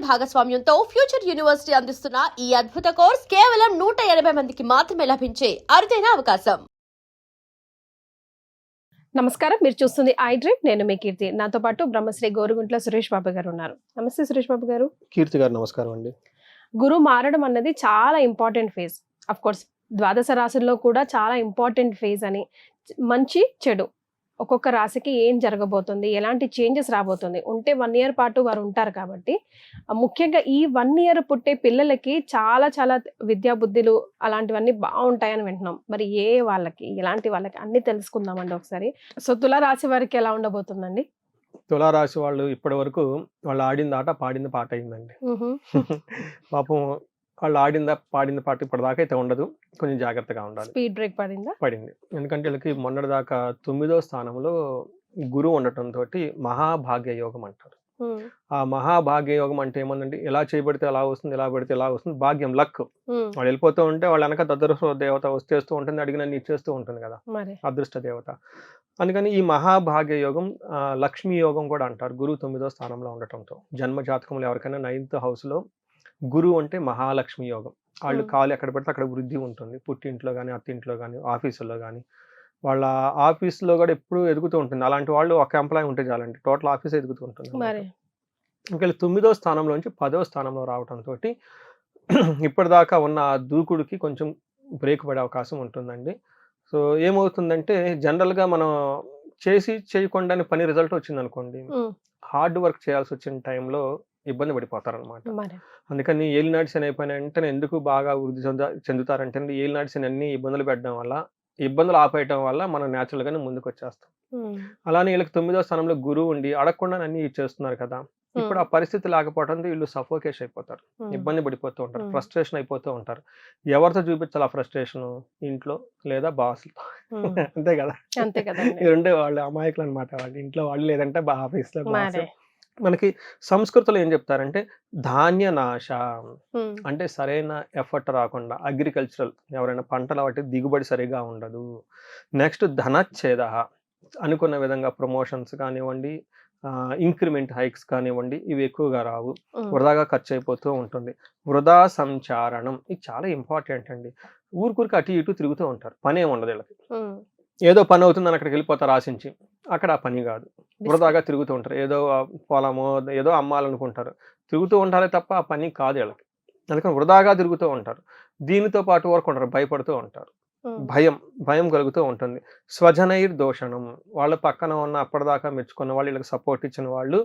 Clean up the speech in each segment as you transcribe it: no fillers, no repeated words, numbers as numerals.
భాగస్వామ్యంతో future university అందిస్తున్న ఈ అద్భుత కోర్స్ కేవలం 180 మందికి మాత్రమే లభించే అరుదైన అవకాశం. నమస్కారం, మీరు చూస్తుంది ఐ డ్రీమ్. నేను మీ కీర్తి. నాతో పాటు బ్రహ్మశ్రీ గోరుగుంట్ల సురేష్ బాబు గారు ఉన్నారు. నమస్తే సురేష్ బాబు గారు. కీర్తి గారు నమస్కారం అండి. గురు మారడం అన్నది చాలా ఇంపార్టెంట్ ఫేజ్. అఫ్ కోర్స్ ద్వాదశ రాశుల్లో కూడా చాలా ఇంపార్టెంట్ ఫేజ్ అని. మంచి చెడు ఒక్కొక్క రాశికి ఏం జరగబోతుంది, ఎలాంటి చేంజెస్ రాబోతుంది, ఉంటే 1 year పాటు వారు ఉంటారు కాబట్టి ముఖ్యంగా ఈ 1 year పుట్టే పిల్లలకి చాలా చాలా విద్యా బుద్ధులు అలాంటివన్నీ బాగుంటాయని వింటున్నాం. మరి వాళ్ళకి ఎలాంటి వాళ్ళకి అన్ని తెలుసుకుందామండి ఒకసారి. సో తులా రాశి వారికి ఎలా ఉండబోతుందండి? తులారాశి వాళ్ళు ఇప్పటి వరకు వాళ్ళు ఆడింది ఆట పాడింది పాట అయిందండి. పాపం వాళ్ళు పాడింది పాట ఇప్పటిదాకా అయితే ఉండదు. కొంచెం జాగ్రత్తగా ఉండాలి. స్పీడ్ బ్రేక్ పడింది. ఎందుకంటే వీళ్ళకి మొన్నటిదాకా 9వ స్థానంలో గురువు ఉండటంతో మహాభాగ్య యోగం అంటారు. ఆ మహాభాగ్య యోగం అంటే ఏమందండి, ఎలా చేయబడితే ఎలా వస్తుంది, ఎలా పడితే ఎలా వస్తుంది, భాగ్యం, లక్. వాళ్ళు వెళ్ళిపోతూ ఉంటే వాళ్ళ వెనక అదృష్ట దేవత వచ్చేస్తూ ఉంటుంది, అడిగినన్ని ఇచ్చేస్తూ ఉంటుంది కదా అదృష్ట దేవత. అందుకని ఈ మహాభాగ్య యోగం లక్ష్మీ యోగం కూడా అంటారు, గురువు 9వ స్థానంలో ఉండటంతో. జన్మ జాతకంలో ఎవరికైనా 9th హౌస్లో గురువు అంటే మహాలక్ష్మి యోగం. వాళ్ళు కాలు ఎక్కడ పెడితే అక్కడ వృద్ధి ఉంటుంది. పుట్టింట్లో కానీ, అత్తింట్లో కానీ, ఆఫీసుల్లో కానీ. వాళ్ళ ఆఫీస్లో కూడా ఎప్పుడు ఎదుగుతూ ఉంటుంది. అలాంటి వాళ్ళు ఒక ఎంప్లాయ్ ఉంటే చాలండి, టోటల్ ఆఫీస్ ఎదుగుతూ ఉంటుంది. ఇంకా 9వ స్థానంలో నుంచి 10వ స్థానంలో రావడంతో ఇప్పటిదాకా ఉన్న దూకుడికి కొంచెం బ్రేక్ పడే అవకాశం ఉంటుందండి. సో ఏమవుతుందంటే, జనరల్గా మనం చేయకుండానే పని రిజల్ట్ వచ్చింది అనుకోండి, హార్డ్ వర్క్ చేయాల్సి వచ్చిన టైంలో ఇబ్బంది పడిపోతారనమాట. అందుకని ఏలినాటి శని అయిపోయిన వెంటనే ఎందుకు బాగా వృద్ధి చెందుతారంటే, ఏలినాటి శని అన్ని ఇబ్బందులు పెట్టడం వల్ల, ఇబ్బందులు ఆపేయటం వల్ల మనం న్యాచురల్గానే ముందుకు వచ్చేస్తాం. అలానే వీళ్ళకి 9వ స్థానంలో గురువు ఉండి అడగకుండా అన్ని చేస్తున్నారు కదా. ఇప్పుడు ఆ పరిస్థితి లేకపోవడంతో వీళ్ళు సఫోకేషన్ అయిపోతారు, ఇబ్బంది పడిపోతూ ఉంటారు, ఫ్రస్ట్రేషన్ అయిపోతూ ఉంటారు. ఎవరితో చూపించాలి ఆ ఫ్రస్ట్రేషన్? ఇంట్లో లేదా బాసులతో. అంతే కదా. ఉండే వాళ్ళు అమాయకులు అనమాట. వాళ్ళు ఇంట్లో వాళ్ళు, లేదంటే ఆఫీస్లో బాస్. మనకి సంస్కృతిలో ఏం చెప్తారంటే, ధాన్య నాశ అంటే సరైన ఎఫర్ట్ రాకుండా, అగ్రికల్చరల్ ఎవరైనా పంటలు వాటి దిగుబడి సరిగా ఉండదు. నెక్స్ట్ ధనచ్ఛేద, అనుకున్న విధంగా ప్రమోషన్స్ కానివ్వండి, ఇంక్రిమెంట్ హైక్స్ కానివ్వండి, ఇవి ఎక్కువగా రావు, వృధాగా ఖర్చు అయిపోతూ ఉంటుంది. వృధా సంచారణం, ఇది చాలా ఇంపార్టెంట్ అండి. ఊరికి అటు ఇటు తిరుగుతూ ఉంటారు, పని ఏమి ఉండదు వీళ్ళకి. ఏదో పని అవుతుందని అక్కడికి వెళ్ళిపోతారు ఆశించి, అక్కడ ఆ పని కాదు, వృధాగా తిరుగుతూ ఉంటారు. ఏదో పొలమో ఏదో అమ్మాలనుకుంటారు, తిరుగుతూ ఉంటారే తప్ప ఆ పని కాదు వీళ్ళకి. అందుకని వృధాగా తిరుగుతూ ఉంటారు. దీనితో పాటు వరకు ఉంటారు, భయపడుతూ ఉంటారు, భయం కలుగుతూ ఉంటుంది. స్వజనైర్ దోషణం, వాళ్ళ పక్కన ఉన్న అప్పటిదాకా మెచ్చుకున్న వాళ్ళు, వీళ్ళకి సపోర్ట్ ఇచ్చిన వాళ్ళు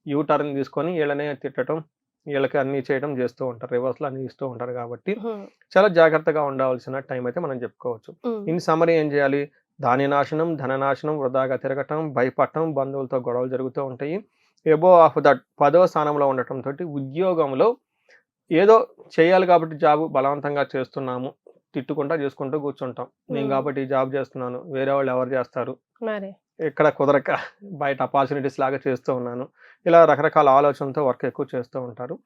యూటర్న్ తీసుకొని వీళ్ళనే తిట్టడం, వీళ్ళకి అన్ని చేయడం చేస్తూ ఉంటారు, రివర్స్లో అన్ని ఇస్తూ ఉంటారు. కాబట్టి చాలా జాగ్రత్తగా ఉండవలసిన టైం అయితే మనం చెప్పుకోవచ్చు. ఇన్ సమరీ ఏం చేయాలి? ధాన్యనాశనం, ధననాశనం, వృధాగా తిరగటం, భయపడటం, బంధువులతో గొడవలు జరుగుతూ ఉంటాయి. ఎబో ఆఫ్ దట్ 10వ స్థానంలో ఉండటంతో ఉద్యోగంలో ఏదో చేయాలి కాబట్టి జాబ్ బలవంతంగా చేస్తున్నాము, తిట్టుకుంటా చేసుకుంటూ కూర్చుంటాం. నేను కాబట్టి జాబ్ చేస్తున్నాను, వేరే వాళ్ళు ఎవరు చేస్తారు, ఇక్కడ కుదరక బయట ఆపర్చునిటీస్ లాగా చేస్తూ ఉన్నాను, ఇలా రకరకాల ఆలోచనతో వర్క్ ఎక్కువ చేస్తూ ఉంటారు.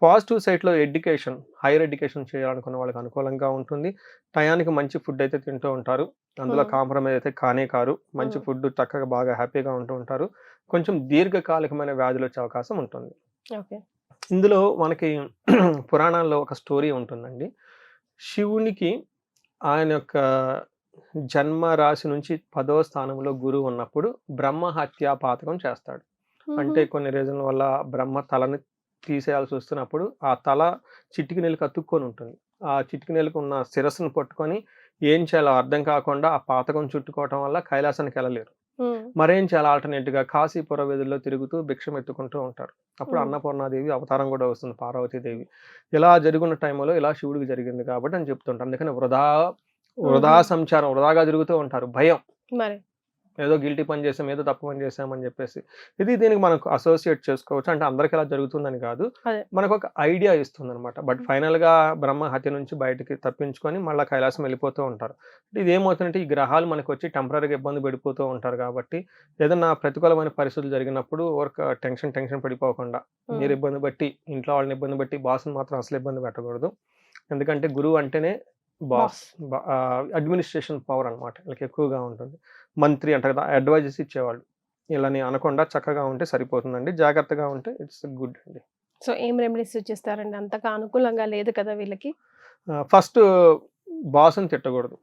పాజిటివ్ సైడ్లో ఎడ్యుకేషన్, హైయర్ ఎడ్యుకేషన్ చేయాలనుకున్న వాళ్ళకి అనుకూలంగా ఉంటుంది. టయానికి మంచి ఫుడ్ అయితే తింటూ ఉంటారు, అందులో కాంప్రమైజ్ అయితే కానే కారు. మంచి ఫుడ్ చక్కగా బాగా హ్యాపీగా ఉంటూ ఉంటారు. కొంచెం దీర్ఘకాలికమైన వ్యాధులు వచ్చే అవకాశం ఉంటుంది. ఇందులో మనకి పురాణాల్లో ఒక స్టోరీ ఉంటుందండి. శివునికి ఆయన యొక్క జన్మ రాశి నుంచి 10వ స్థానంలో గురువు ఉన్నప్పుడు బ్రహ్మ హత్యా పాతకం చేస్తాడు. అంటే కొన్ని రీజన్ల వల్ల బ్రహ్మ తలని తీసేయాల్సి వస్తున్నప్పుడు ఆ తల చిటికి నెలకు అతుక్కొని ఉంటుంది. ఆ చిటికి నెలకు ఉన్న శిరస్సును పట్టుకొని ఏం చేయాలో అర్థం కాకుండా ఆ పాతకం చుట్టుకోవటం వల్ల కైలాసానికి వెళ్ళలేరు. మరేం చేయాలి? ఆల్టర్నేట్గా కాశీపుర వీధుల్లో తిరుగుతూ భిక్షం ఎత్తుకుంటూ ఉంటారు. అప్పుడు అన్నపూర్ణాదేవి అవతారం కూడా వస్తుంది, పార్వతీదేవి. ఇలా జరుగున్న టైంలో ఇలా శివుడికి జరిగింది కాబట్టి అని చెప్తుంటారు. అందుకని వృధా సంచారం, వృధాగా తిరుగుతూ ఉంటారు. భయం, ఏదో గిల్టీ పని చేసాం, ఏదో తప్పు పని చేసామని చెప్పేసి. దీనికి మనకు అసోసియేట్ చేసుకోవచ్చు. అంటే అందరికి ఎలా జరుగుతుందని కాదు, మనకు ఒక ఐడియా ఇస్తుంది అనమాట. బట్ ఫైనల్గా బ్రహ్మ హత్య నుంచి బయటికి తప్పించుకొని మళ్ళీ కైలాసం వెళ్ళిపోతూ ఉంటారు. ఇది ఏమవుతుందంటే, ఈ గ్రహాలు మనకు వచ్చి టెంపరీగా ఇబ్బంది పడిపోతూ ఉంటారు. కాబట్టి ఏదన్నా ప్రతికూలమైన పరిస్థితులు జరిగినప్పుడు వర్క్ టెన్షన్ పడిపోకుండా, మీరు ఇబ్బంది బట్టి, ఇంట్లో వాళ్ళని ఇబ్బంది బట్టి, బాస్ని మాత్రం అసలు ఇబ్బంది పెట్టకూడదు. ఎందుకంటే గురువు అంటేనే బాస్, అడ్మినిస్ట్రేషన్ పవర్ అనమాట వీళ్ళకి ఎక్కువగా ఉంటుంది. మంత్రి అంటారు కదా, అడ్వైజెస్ ఇచ్చేవాళ్ళు. ఇలాని అనకుండా చక్కగా ఉంటే సరిపోతుందండి. జాగ్రత్తగా ఉంటే ఇట్స్ గుడ్ అండి. సో ఏం రెమెడీస్ సూచిస్తారండి? అంతగా అనుకూలంగా లేదు కదా వీళ్ళకి. ఫస్ట్ బాస్ని తిట్టకూడదు.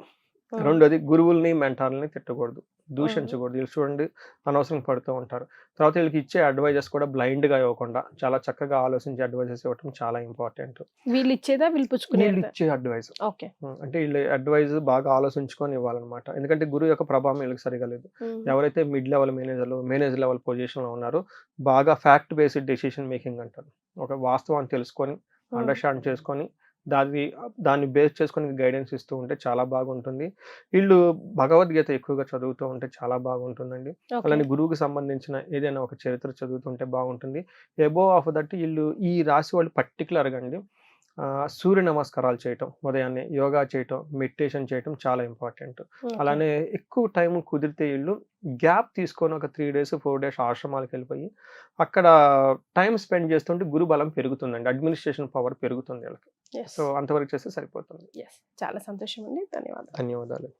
రెండోది గురువుల్ని మెంటార్లని తిట్టకూడదు, దూషించకూడదు. వీళ్ళు చూడండి అనవసరం పడుతూ ఉంటారు. తర్వాత వీళ్ళకి ఇచ్చే అడ్వైజెస్ కూడా బ్లైండ్గా ఇవ్వకుండా చాలా చక్కగా ఆలోచించి అడ్వైజెస్ ఇవ్వటం చాలా ఇంపార్టెంట్. వీళ్ళు ఇచ్చేదా వీళ్ళు పుచ్చుకునేదా? వీళ్ళు ఇచ్చే అడ్వైజ్ ఓకే. అంటే వీళ్ళు అడ్వైజ్ బాగా ఆలోచించుకొని ఇవ్వాలన్నమాట. ఎందుకంటే గురువు యొక్క ప్రభావం వీళ్ళకి సరిగా లేదు. ఎవరైతే మిడ్ లెవెల్ మేనేజర్ లెవెల్ పొజిషన్లో ఉన్నారో బాగా ఫ్యాక్ట్ బేస్డ్ డెసిషన్ మేకింగ్ అంటారు. ఒక వాస్తవాన్ని తెలుసుకొని అండర్స్టాండ్ చేసుకొని దాన్ని బేస్ చేసుకొని గైడెన్స్ ఇస్తూ ఉంటే చాలా బాగుంటుంది. వీళ్ళు భగవద్గీత ఎక్కువగా చదువుతూ ఉంటే చాలా బాగుంటుందండి. అలానే గురువుకి సంబంధించిన ఏదైనా ఒక చరిత్ర చదువుతుంటే బాగుంటుంది. అబోవ్ ఆఫ్ దట్ వీళ్ళు ఈ రాశి వాళ్ళు పర్టికులర్గా అండి సూర్య నమస్కారాలు చేయటం, ఉదయాన్నే యోగా చేయటం, మెడిటేషన్ చేయటం చాలా ఇంపార్టెంట్. అలానే ఎక్కువ టైం కుదిరితే వీళ్ళు గ్యాప్ తీసుకొని ఒక 3 days 4 days ఆశ్రమాలకు వెళ్ళిపోయి అక్కడ టైం స్పెండ్ చేస్తుంటే గురు బలం పెరుగుతుందండి, అడ్మినిస్ట్రేషన్ పవర్ పెరుగుతుంది వీళ్ళకి. సో అంతవరకు చేస్తే సరిపోతుంది. చాలా సంతోషం అండి. ధన్యవాదాలు. ధన్యవాదాలు.